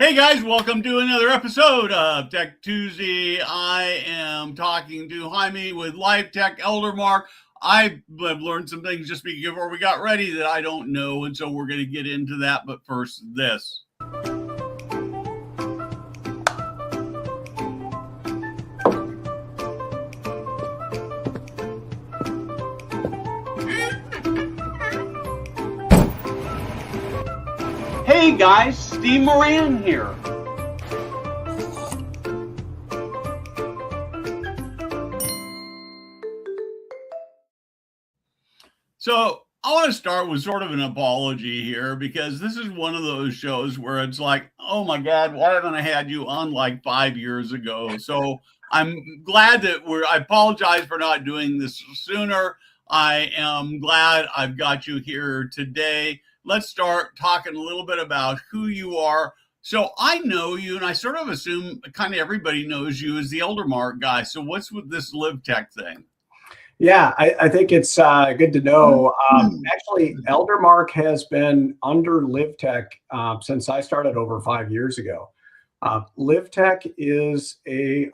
Hey guys, welcome to another episode of Tech Tuesday. I am talking to Jaime with Live Tech Eldermark. I have learned some things just before we got ready that I don't know, and so we're going to get into that. But first, this. Hey guys, Steve Moran here. So I want to start with sort of an apology here because this is one of those shows where it's like, oh my God, why haven't I had you on like 5 years ago? So I'm glad that I apologize for not doing this sooner. I am glad I've got you here today. Let's start talking a little bit about who you are. So I know you, and I sort of assume kind of everybody knows you as the Eldermark guy. So what's with this Live Tech thing? Yeah, I think it's good to know. Actually, Eldermark has been under LiveTech since I started over 5 years ago. LiveTech is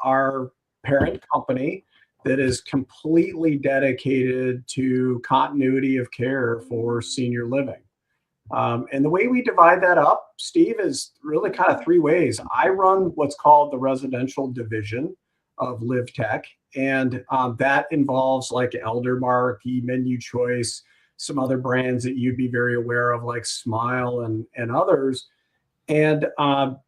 our parent company that is completely dedicated to continuity of care for senior living. And the way we divide that up, Steve, is really kind of three ways. I run what's called the residential division of LiveTech, and that involves like Eldermark, Menu Choice, some other brands that you'd be very aware of, like Smile and others. And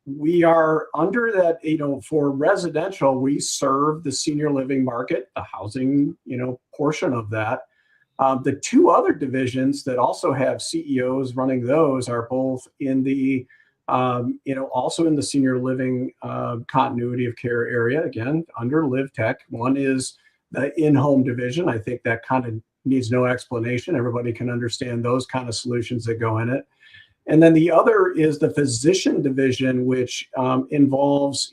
we are under that, for residential, we serve the senior living market, the housing, portion of that. The two other divisions that also have CEOs running those are both in the also in the senior living continuity of care area, again, under LiveTech. One is the in-home division. I think that kind of needs no explanation. Everybody can understand those kind of solutions that go in it. And then the other is the physician division, which involves,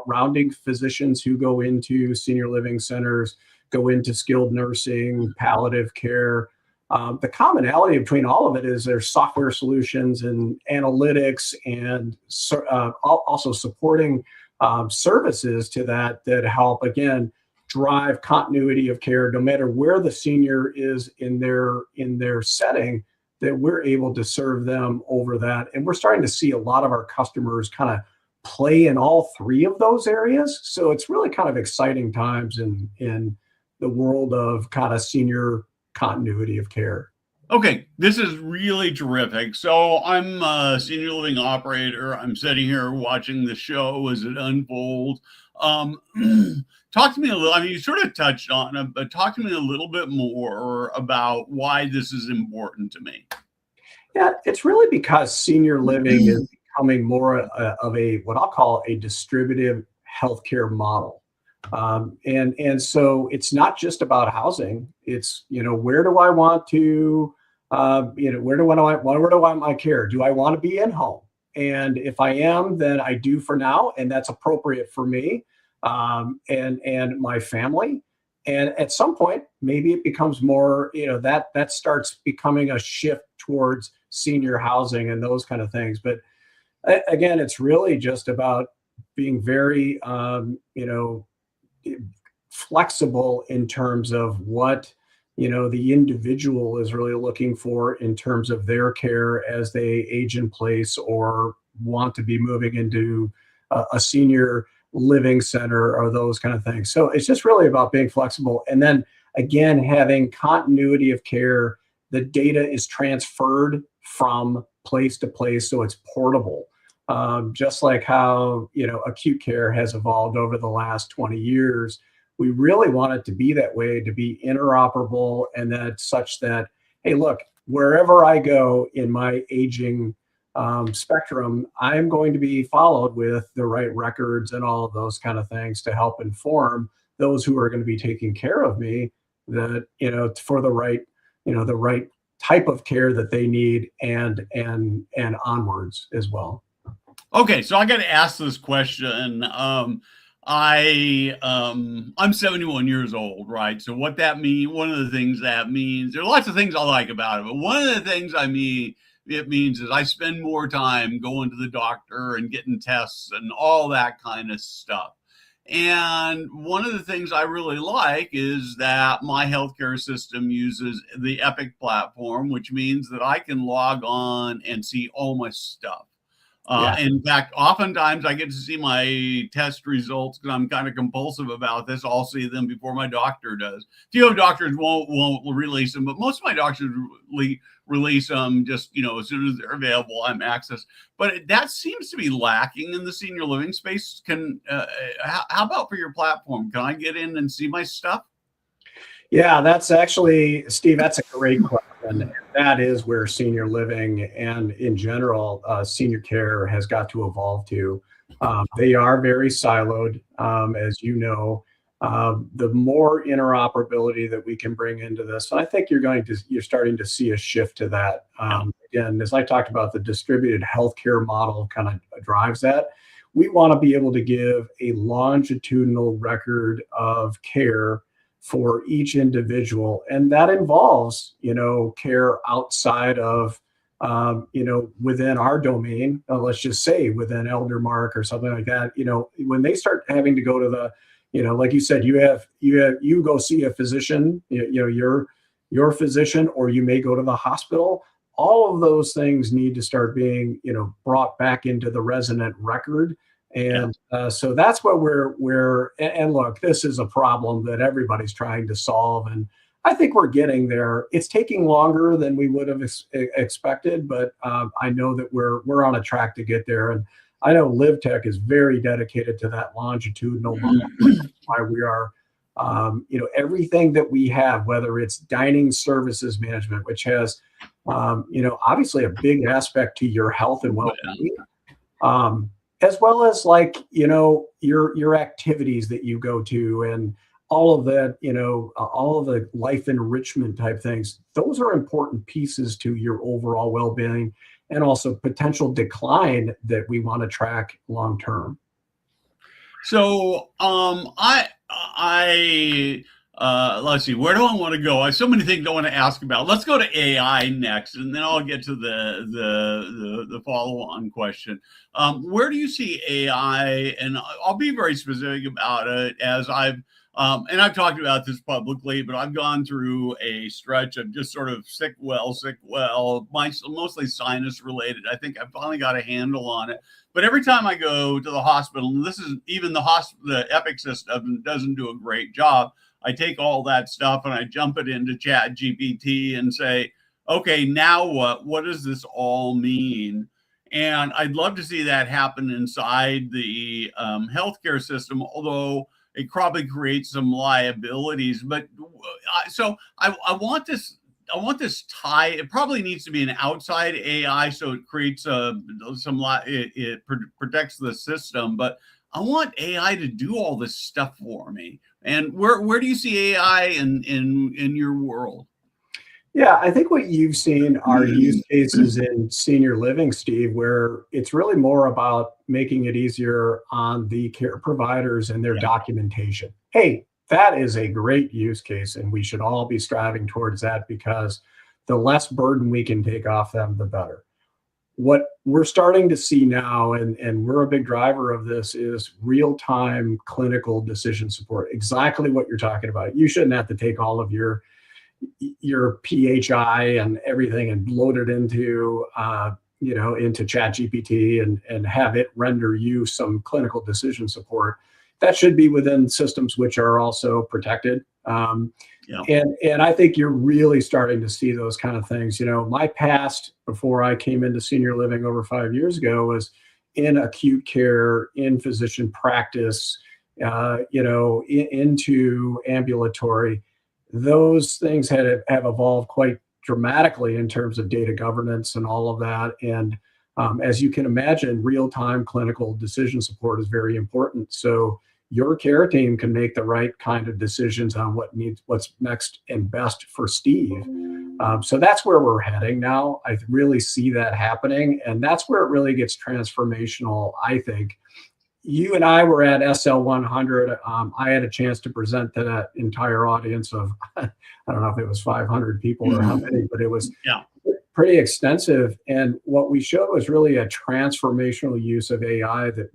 rounding physicians who go into senior living centers, go into skilled nursing, palliative care. The commonality between all of it is there's software solutions and analytics and also supporting services to that help, again, drive continuity of care no matter where the senior is in their setting, that we're able to serve them over that. And we're starting to see a lot of our customers kind of play in all three of those areas. So it's really kind of exciting times in the world of kind of senior continuity of care. Okay, this is really terrific. So I'm a senior living operator. I'm sitting here watching the show as it unfolds. Talk to me a little, I mean, you sort of touched on it, but talk to me a little bit more about why this is important to me. Yeah, it's really because senior living is becoming more of what I'll call a distributive healthcare model. And so it's not just about housing. It's, where do I want to, where do I want my care? Do I want to be in home? And if I am, then I do for now, and that's appropriate for me and my family. And at some point, maybe it becomes more, that starts becoming a shift towards senior housing and those kind of things. But again, it's really just about being very, flexible in terms of what the individual is really looking for in terms of their care as they age in place or want to be moving into a senior living center or those kind of things. So it's just really about being flexible, and then again having continuity of care. The data is transferred from place to place, so it's portable. Just like how acute care has evolved over the last 20 years, we really want it to be that way, to be interoperable, and that such that, hey, look, wherever I go in my aging spectrum, I'm going to be followed with the right records and all of those kind of things to help inform those who are going to be taking care of me, that for the right type of care that they need, and onwards as well. Okay, so I got to ask this question. I'm 71 years old, right? So what that means, one of the things that means, there are lots of things I like about it, but one of the things I mean it means is I spend more time going to the doctor and getting tests and all that kind of stuff. And one of the things I really like is that my healthcare system uses the Epic platform, which means that I can log on and see all my stuff. In fact, oftentimes I get to see my test results because I'm kind of compulsive about this. I'll see them before my doctor does. Few of doctors won't release them, but most of my doctors release them just, as soon as they're available, I'm access. But that seems to be lacking in the senior living space. How about for your platform? Can I get in and see my stuff? Yeah, that's actually, Steve, that's a great question. That is where senior living and in general, senior care has got to evolve to. They are very siloed, as you know. The more interoperability that we can bring into this, and I think you're starting to see a shift to that. Again, as I talked about, the distributed healthcare model kind of drives that. We want to be able to give a longitudinal record of care for each individual, and that involves care outside of within our domain. Let's just say within Eldermark or something like that. When they start having to go to the like you said, you go see a physician, your physician, or you may go to the hospital. All of those things need to start being brought back into the resident record. And so that's what and look, this is a problem that everybody's trying to solve. And I think we're getting there. It's taking longer than we would have expected, but I know that we're on a track to get there. And I know LiveTech is very dedicated to that longitudinal model. Why we are, everything that we have, whether it's dining services management, which has, obviously a big aspect to your health and well-being. As well as your activities that you go to and all of that, all of the life enrichment type things. Those are important pieces to your overall well-being and also potential decline that we want to track long term. So let's see, where do I want to go? I have so many things I want to ask about. Let's go to AI next, and then I'll get to the follow-on question. Where do you see AI? And I'll be very specific about it, as I've talked about this publicly, but I've gone through a stretch of just sort of sick well, mostly sinus related. I think I've finally got a handle on it. But every time I go to the hospital, and this is even the Epic system doesn't do a great job. I take all that stuff and I jump it into Chat GPT and say, okay, now what? What does this all mean? And I'd love to see that happen inside the healthcare system, although it probably creates some liabilities. But so I want this. I want this tie. It probably needs to be an outside AI, so it creates it protects the system. But I want AI to do all this stuff for me. And where do you see AI in your world? Yeah, I think what you've seen are use cases in senior living, Steve, where it's really more about making it easier on the care providers and their documentation. Hey, that is a great use case, and we should all be striving towards that, because the less burden we can take off them, the better. What we're starting to see now, and we're a big driver of this, is real-time clinical decision support. Exactly what you're talking about. You shouldn't have to take all of your PHI and everything and load it into into ChatGPT and have it render you some clinical decision support. That should be within systems which are also protected. And I think you're really starting to see those kind of things. My past, before I came into senior living over 5 years ago, was in acute care, in physician practice, into ambulatory. Those things have evolved quite dramatically in terms of data governance and all of that. And as you can imagine, real-time clinical decision support is very important. So your care team can make the right kind of decisions on what's next and best for Steve. So that's where we're heading now. I really see that happening, and that's where it really gets transformational, I think. You and I were at SL100. I had a chance to present to that entire audience of, I don't know if it was 500 people or how many, but it was pretty extensive. And what we showed was really a transformational use of AI that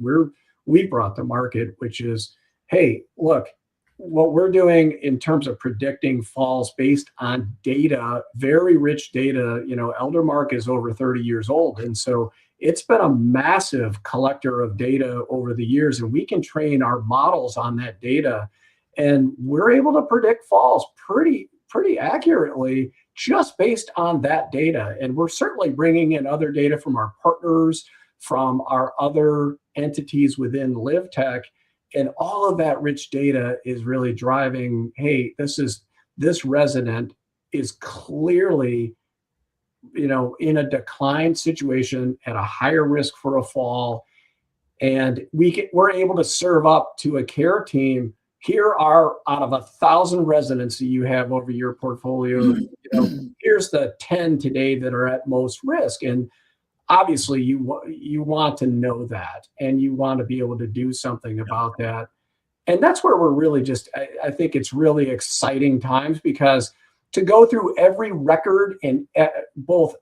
we brought to market, which is, hey, look, what we're doing in terms of predicting falls based on data, very rich data. Eldermark is over 30 years old. And so it's been a massive collector of data over the years, and we can train our models on that data. And we're able to predict falls pretty accurately just based on that data. And we're certainly bringing in other data from our partners, from our other entities within LiveTech. And all of that rich data is really driving, hey, this resident is clearly, in a decline situation at a higher risk for a fall. And we're able to serve up to a care team. Here are, out of 1,000 residents that you have over your portfolio, here's the 10 today that are at most risk. And obviously you want to know that, and you want to be able to do something about that. And that's where we're really I think it's really exciting times, because to go through every record and both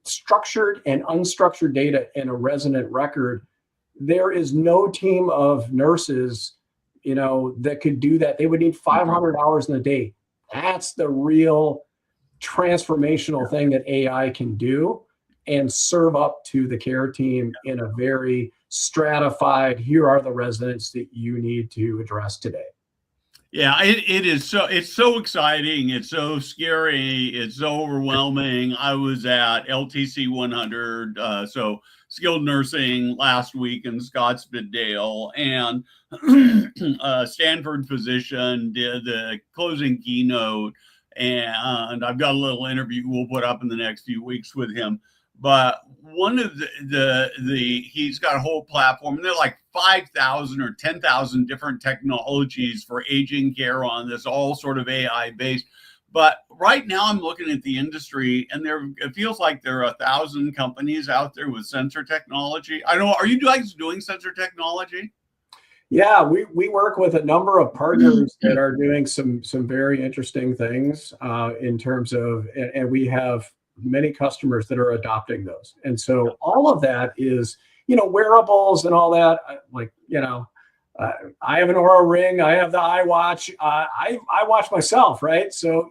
structured and unstructured data in a resident record, there is no team of nurses, that could do that. They would need 500 hours in a day. That's the real transformational thing that AI can do, and serve up to the care team in a very stratified, here are the residents that you need to address today. Yeah, it is it's so exciting. It's so scary. It's so overwhelming. I was at LTC 100, so skilled nursing, last week in Scottsdale, and a Stanford physician did the closing keynote, and I've got a little interview we'll put up in the next few weeks with him. But one of he's got a whole platform, and they're like 5,000 or 10,000 different technologies for aging care on this, all sort of AI based. But right now I'm looking at the industry, and it feels like there are 1,000 companies out there with sensor technology. I don't know, are you guys doing sensor technology? Yeah, we work with a number of partners that are doing some very interesting things in terms of, and we have many customers that are adopting those. And so all of that is, wearables and all that. I have an Aura Ring. I have the iWatch. I watch myself, right? So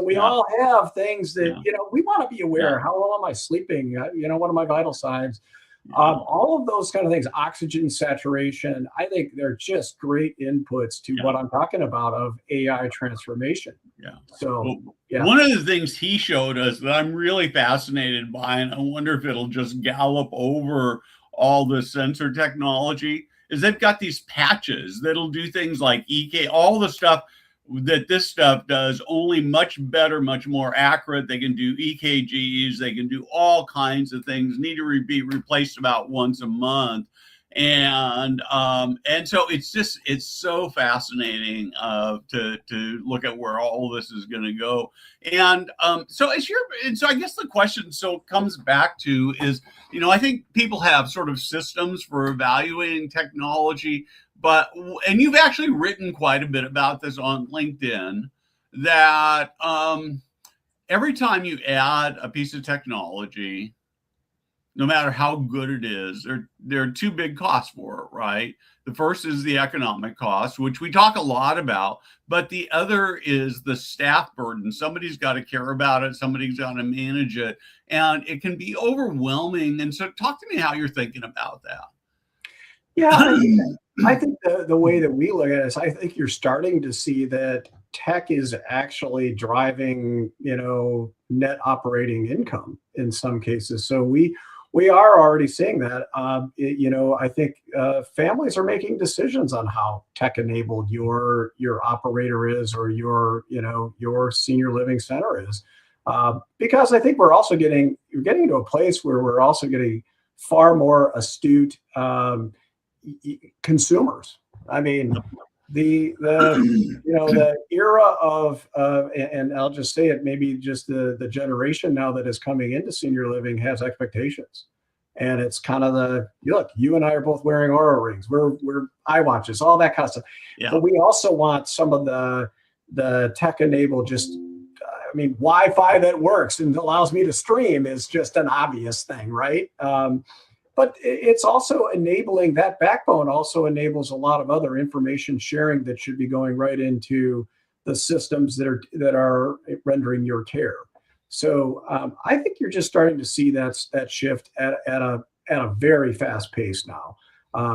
we all have things that, we want to be aware. How well am I sleeping? What are my vital signs? All of those kind of things, oxygen saturation. I think they're just great inputs to what I'm talking about of AI transformation. So one of the things he showed us that I'm really fascinated by, and I wonder if it'll just gallop over all the sensor technology, is they've got these patches that'll do things like EK, all the stuff that this stuff does, only much better, much more accurate. They can do EKGs, they can do all kinds of things, need to be replaced about once a month. And so it's so fascinating to look at where all this is going to go. And so I guess the question comes back to is, I think people have sort of systems for evaluating technology, and you've actually written quite a bit about this on LinkedIn, that every time you add a piece of technology, no matter how good it is, there are two big costs for it, right? The first is the economic cost, which we talk a lot about, but the other is the staff burden. Somebody's got to care about it. Somebody's got to manage it, and it can be overwhelming. And so talk to me how you're thinking about that. Yeah, I think the way that we look at it is, I think you're starting to see that tech is actually driving, net operating income in some cases. So we are already seeing that. I think families are making decisions on how tech-enabled your operator is, or your senior living center is, because I think you're getting to a place where we're also getting far more astute consumers. I mean, the era of and I'll just say it, maybe just the generation now that is coming into senior living has expectations, and it's kind of look, you and I are both wearing Aura Rings, we're iWatches, all that kind of stuff. But we also want some of the tech enabled, just mean, Wi-Fi that works and allows me to stream is just an obvious thing, right? But it's also enabling, that backbone also enables a lot of other information sharing that should be going right into the systems that are rendering your care. So I think you're just starting to see that shift at a very fast pace now,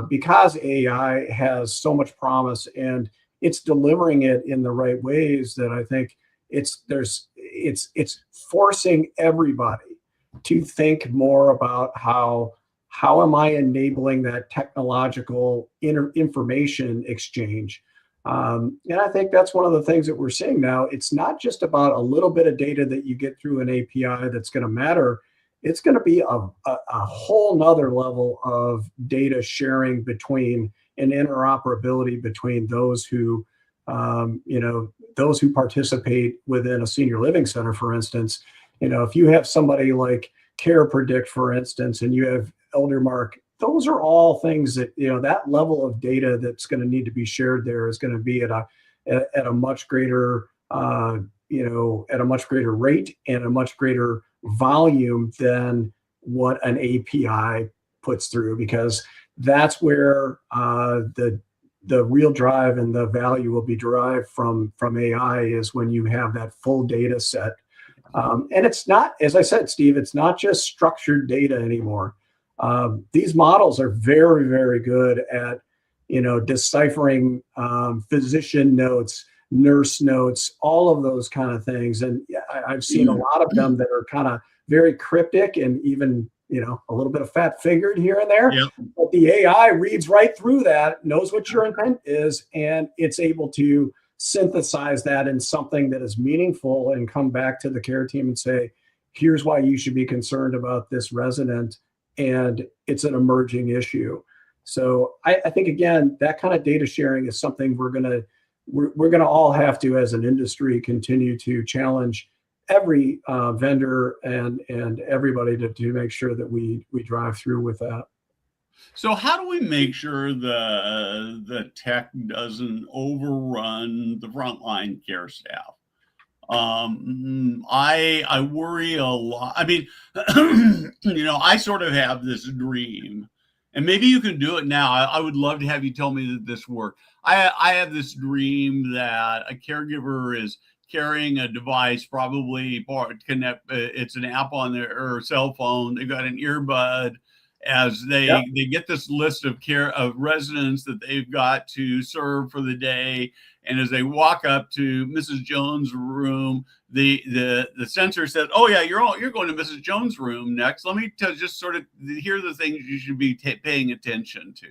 because AI has so much promise and it's delivering it in the right ways that I think it's forcing everybody to think more about how am I enabling that technological information exchange. And I think that's one of the things that we're seeing now. It's not just about a little bit of data that you get through an API that's going to matter. It's going to be a whole nother level of data sharing between and interoperability between those who, those who participate within a senior living center, for instance. If you have somebody like Care Predict, for instance, and you have Eldermark, those are all things that, that level of data that's going to need to be shared there is going to be at a much greater, at a much greater rate and a much greater volume than what an API puts through, because that's where the real drive and the value will be derived from AI, is when you have that full data set. And it's not, as I said, Steve, it's not just structured data anymore. These models are very, very good at, deciphering physician notes, nurse notes, all of those kind of things. And I've seen a lot of them that are kind of very cryptic and even, a little bit of fat fingered here and there. Yep. But the AI reads right through that, knows what your intent is, and it's able to synthesize that in something that is meaningful and come back to the care team and say, here's why you should be concerned about this resident. And it's an emerging issue. So I think, again, that kind of data sharing is something we're gonna all have to, as an industry, continue to challenge every vendor and everybody to make sure that we drive through with that. So how do we make sure the tech doesn't overrun the frontline care staff? I worry a lot. I mean, I sort of have this dream, and maybe you can do it now. I would love to have you tell me that this worked. I have this dream that a caregiver is carrying a device, probably it's an app on their cell phone. They've got an earbud as they get this list of residents that they've got to serve for the day. And as they walk up to Mrs. Jones' room, the sensor says, "Oh yeah, you're going to Mrs. Jones' room next. Let me just sort of here are the things you should be paying attention to."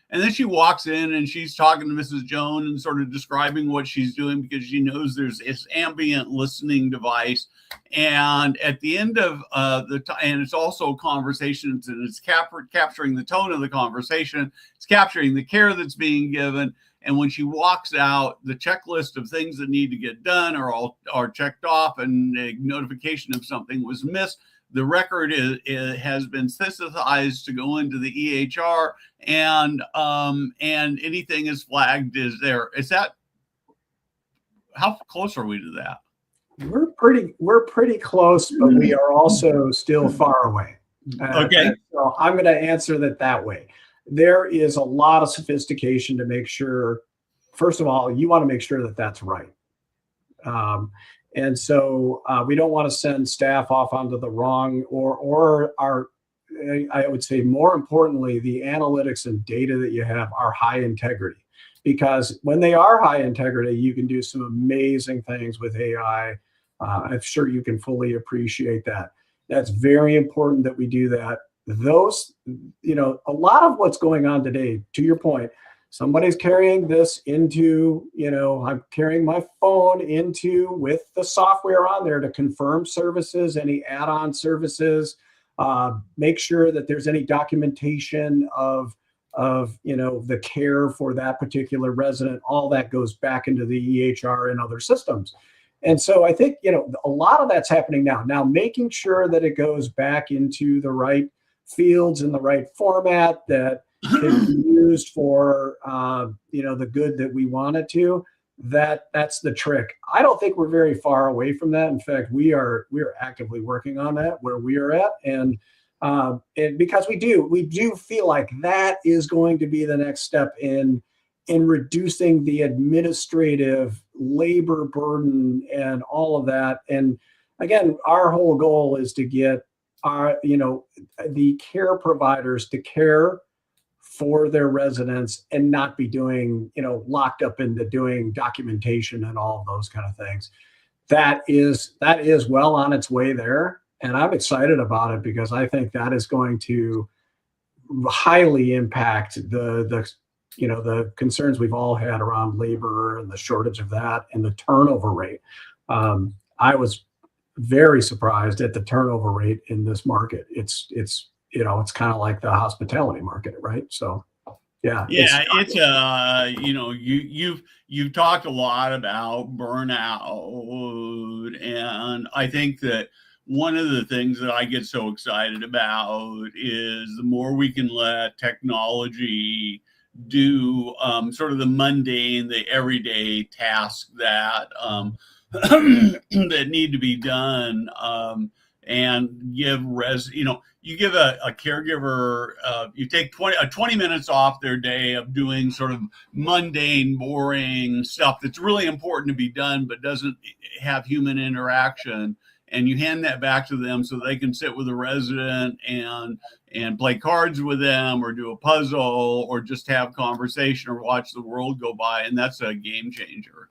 And then she walks in and she's talking to Mrs. Jones and sort of describing what she's doing, because she knows there's this ambient listening device. And at the end of the time, and it's also conversations, and it's capturing the tone of the conversation. It's capturing the care that's being given. And when she walks out, the checklist of things that need to get done are checked off, and a notification of something was missed. The record has been synthesized to go into the EHR, and anything is flagged is there. Is that, how close are we to that? We're pretty close, but we are also still far away. Okay. So I'm going to answer that way. There is a lot of sophistication to make sure. First of all, you want to make sure that that's right. And so we don't want to send staff off onto the wrong, or I would say, more importantly, the analytics and data that you have are high integrity, because when they are high integrity, you can do some amazing things with AI. I'm sure you can fully appreciate that. That's very important that we do that. Those, a lot of what's going on today, to your point, somebody's carrying this into, I'm carrying my phone into with the software on there to confirm services, any add-on services, make sure that there's any documentation of the care for that particular resident. All that goes back into the EHR and other systems. And so I think, a lot of that's happening now. Now, making sure that it goes back into the right fields in the right format that can be used for, the good that we want it to. that's the trick. I don't think we're very far away from that. In fact, we are actively working on that where we are at, and because we do feel like that is going to be the next step in reducing the administrative labor burden and all of that. And again, our whole goal is to get the care providers to care for their residents and not be doing, locked up into doing documentation and all of those kind of things. That is well on its way there. And I'm excited about it because I think that is going to highly impact the concerns we've all had around labor and the shortage of that and the turnover rate. I was very surprised at the turnover rate in this market. It's kind of like the hospitality market, right? So, yeah. It's you've talked a lot about burnout, and I think that one of the things that I get so excited about is the more we can let technology do sort of the mundane, the everyday tasks that that need to be done, and give you give a caregiver, you take 20 minutes off their day of doing sort of mundane, boring stuff that's really important to be done but doesn't have human interaction, and you hand that back to them so they can sit with a resident and play cards with them or do a puzzle or just have conversation or watch the world go by. And that's a game changer.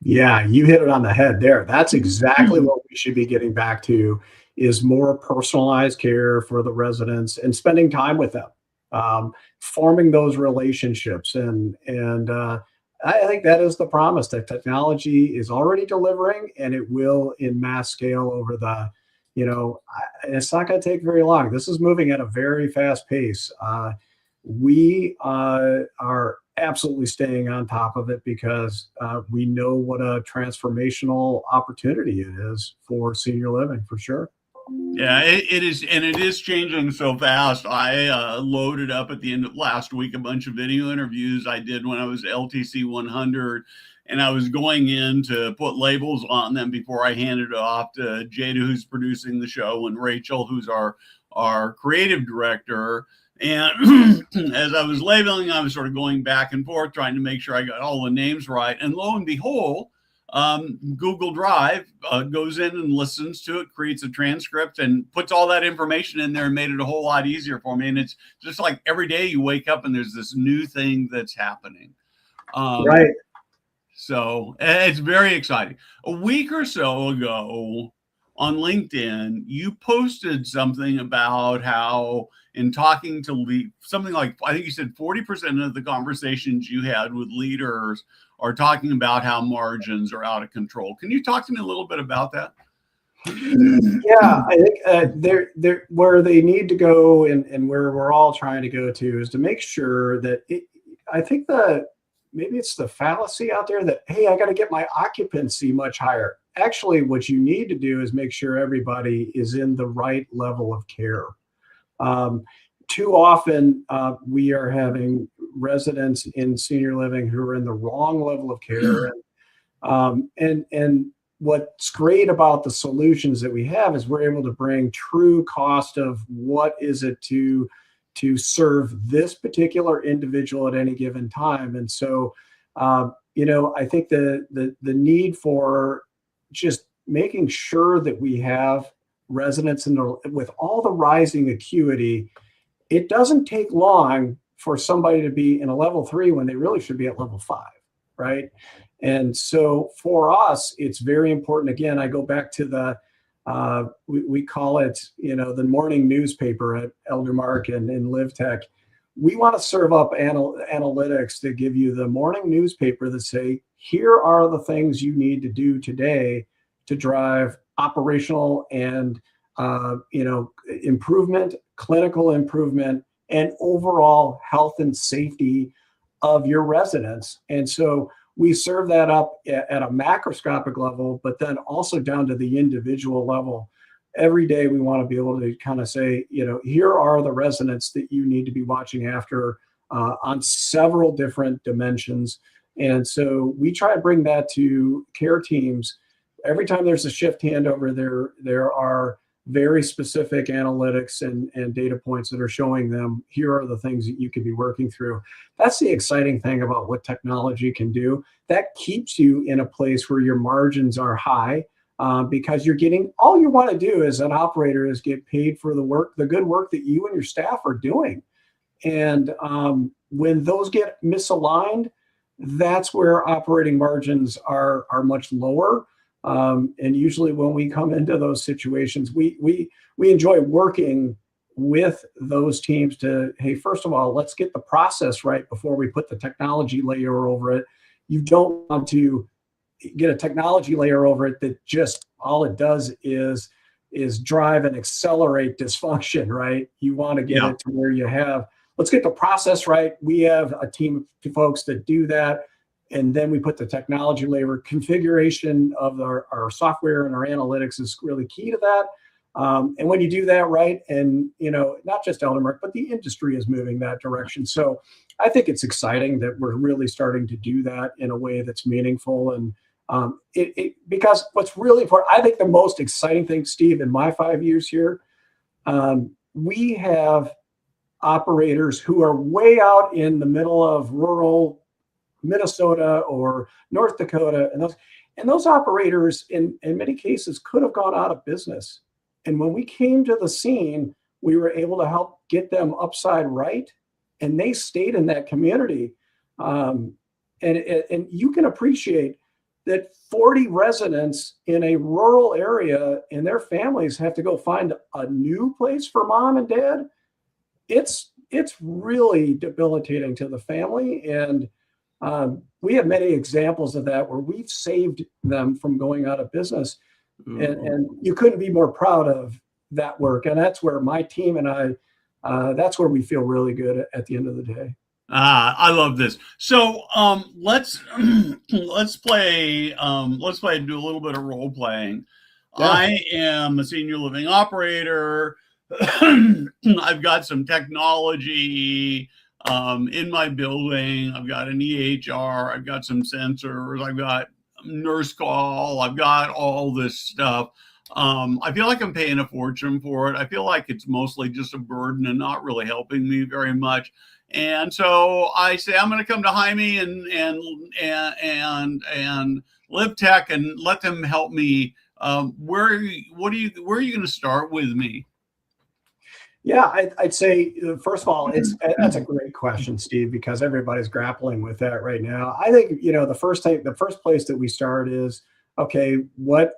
Yeah, you hit it on the head there. That's exactly what we should be getting back to, is more personalized care for the residents and spending time with them, forming those relationships. And I think that is the promise that technology is already delivering, and it will in mass scale over it's not going to take very long. This is moving at a very fast pace. We are absolutely staying on top of it because we know what a transformational opportunity it is for senior living, for sure. Yeah, it is, and it is changing so fast. I loaded up at the end of last week a bunch of video interviews I did when I was LTC 100, and I was going in to put labels on them before I handed it off to Jada, who's producing the show, and Rachel, who's our creative director. And as I was labeling, I was sort of going back and forth trying to make sure I got all the names right. And lo and behold, Google Drive goes in and listens to it, creates a transcript, and puts all that information in there and made it a whole lot easier for me. And it's just like every day you wake up and there's this new thing that's happening. Right. So it's very exciting. A week or so ago on LinkedIn, you posted something about how, in talking to something like, I think you said 40% of the conversations you had with leaders are talking about how margins are out of control. Can you talk to me a little bit about that? Yeah, I think they're where they need to go, and where we're all trying to go to, is to make sure that I think maybe it's the fallacy out there that, hey, I got to get my occupancy much higher. Actually, what you need to do is make sure everybody is in the right level of care. Too often, we are having residents in senior living who are in the wrong level of care. And what's great about the solutions that we have is we're able to bring true cost of what is it to serve this particular individual at any given time. And so, I think the need for just making sure that we have residents with all the rising acuity, it doesn't take long for somebody to be in a level 3 when they really should be at level 5, right? And so for us, it's very important. Again, I go back to we call it, the morning newspaper at Eldermark and in LivTech. We want to serve up analytics that give you the morning newspaper that say, here are the things you need to do today to drive operational and improvement, clinical improvement, and overall health and safety of your residents. And so we serve that up at a macroscopic level, but then also down to the individual level. Every day we want to be able to kind of say, here are the residents that you need to be watching after on several different dimensions. And so we try to bring that to care teams. Every time there's a shift handover, there are very specific analytics and data points that are showing them, here are the things that you could be working through. That's the exciting thing about what technology can do. That keeps you in a place where your margins are high, because you're getting, all you want to do as an operator is get paid for the good work that you and your staff are doing. And when those get misaligned, that's where operating margins are much lower. And usually when we come into those situations, we enjoy working with those teams to, hey, first of all, let's get the process right before we put the technology layer over it. You don't want to get a technology layer over it that just all it does is drive and accelerate dysfunction, right? You want to get it to where you have, let's get the process right. We have a team of folks that do that. And then we put the technology layer. Configuration of our software and our analytics is really key to that. And when you do that right, and not just Eldermark, but the industry is moving that direction. So I think it's exciting that we're really starting to do that in a way that's meaningful. And because what's really important, I think the most exciting thing, Steve, in my 5 years here, we have operators who are way out in the middle of rural Minnesota or North Dakota, and those operators in many cases could have gone out of business. And when we came to the scene, we were able to help get them upside right, and they stayed in that community. And you can appreciate that 40 residents in a rural area and their families have to go find a new place for mom and dad. It's really debilitating to the family. And we have many examples of that where we've saved them from going out of business. And you couldn't be more proud of that work. And that's where my team and I, that's where we feel really good at the end of the day. I love this. So let's play and do a little bit of role playing. Yeah. I am a senior living operator. I've got some technology in my building. I've got an EHR. I've got some sensors. I've got nurse call. I've got all this stuff. I feel like I'm paying a fortune for it. I feel like it's mostly just a burden and not really helping me very much. And so I say, I'm going to come to Jaime and LiveTech and let them help me. Where are you going to start with me? Yeah, I'd say, first of all, that's a great question, Steve, because everybody's grappling with that right now. I think, the first place that we start is, okay, what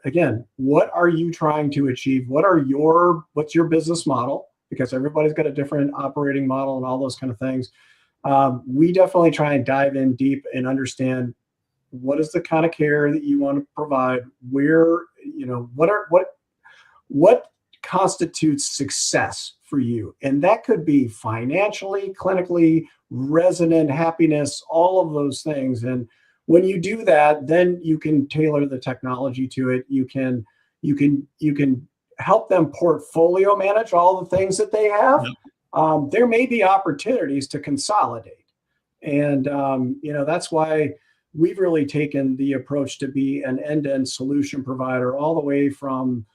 are you trying to achieve? What's your business model? Because everybody's got a different operating model and all those kind of things. We definitely try and dive in deep and understand what is the kind of care that you want to provide, what constitutes success for you. And that could be financially, clinically, resident happiness, all of those things. And when you do that, then you can tailor the technology to it. You can help them portfolio manage all the things that they have. There may be opportunities to consolidate. And, that's why we've really taken the approach to be an end-to-end solution provider, all the way from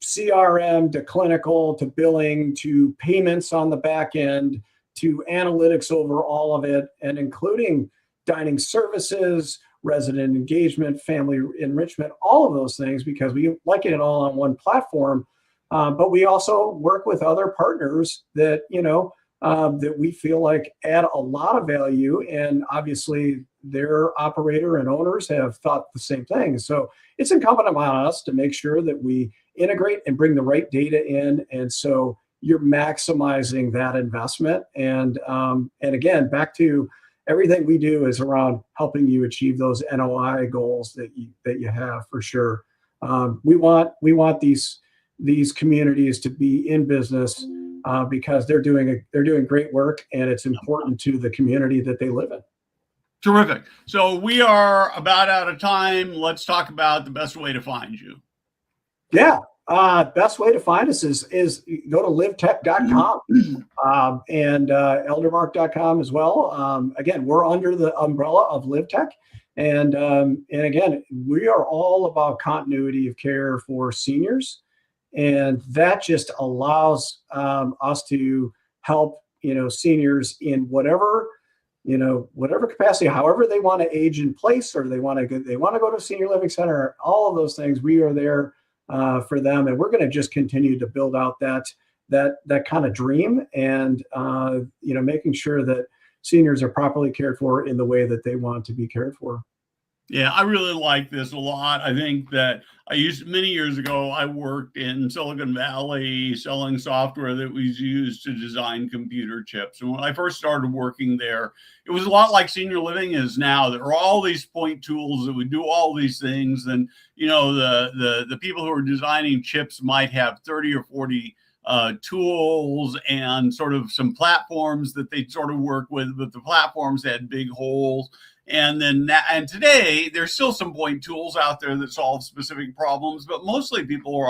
CRM to clinical to billing to payments on the back end to analytics over all of it, and including dining services, resident engagement, family enrichment, all of those things, because we like it all on one platform. But we also work with other partners that, that we feel like add a lot of value. And obviously their operator and owners have thought the same thing. So it's incumbent upon us to make sure that we integrate and bring the right data in. And so you're maximizing that investment. And again, back to everything we do is around helping you achieve those NOI goals that you have, for sure. We want these communities to be in business because they're doing great work, and it's important to the community that they live in. Terrific. So we are about out of time. Let's talk about the best way to find you. Yeah. Best way to find us is go to livetech.com and eldermark.com as well. Again, we're under the umbrella of LiveTech. And again, we are all about continuity of care for seniors. And that just allows us to help, seniors in whatever capacity, however they want to age in place, or they want to go to a senior living center, all of those things, we are there for them. And we're going to just continue to build out that kind of dream, and making sure that seniors are properly cared for in the way that they want to be cared for. Yeah, I really like this a lot. I think that many years ago, I worked in Silicon Valley selling software that was used to design computer chips. And when I first started working there, it was a lot like senior living is now. There are all these point tools that would do all these things. And, the people who are designing chips might have 30 or 40 tools and sort of some platforms that they sort of work with, but the platforms had big holes. And today there's still some point tools out there that solve specific problems, but mostly people are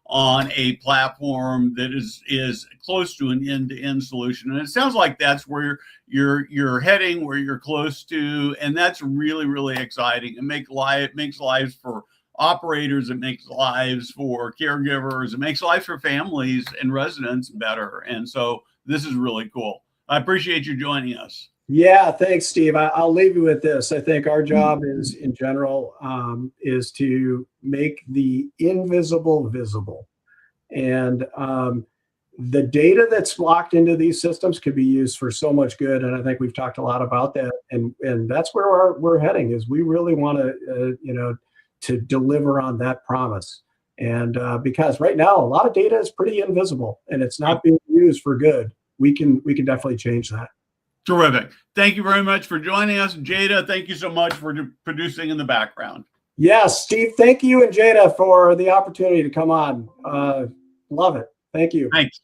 on a platform that is close to an end-to-end solution. And it sounds like that's where you're heading, where you're close to, and that's really, really exciting. It makes lives for operators, it makes lives for caregivers, it makes lives for families and residents better. And so this is really cool. I appreciate you joining us. Yeah, thanks, Steve. I'll leave you with this. I think our job is, in general, is to make the invisible visible. And the data that's locked into these systems could be used for so much good. And I think we've talked a lot about that. And that's where we're heading, is we really want to deliver on that promise. And because right now, a lot of data is pretty invisible and it's not being used for good. We can definitely change that. Terrific. Thank you very much for joining us. Jada, thank you so much for producing in the background. Yes, Steve, thank you, and Jada, for the opportunity to come on. Love it. Thank you. Thanks.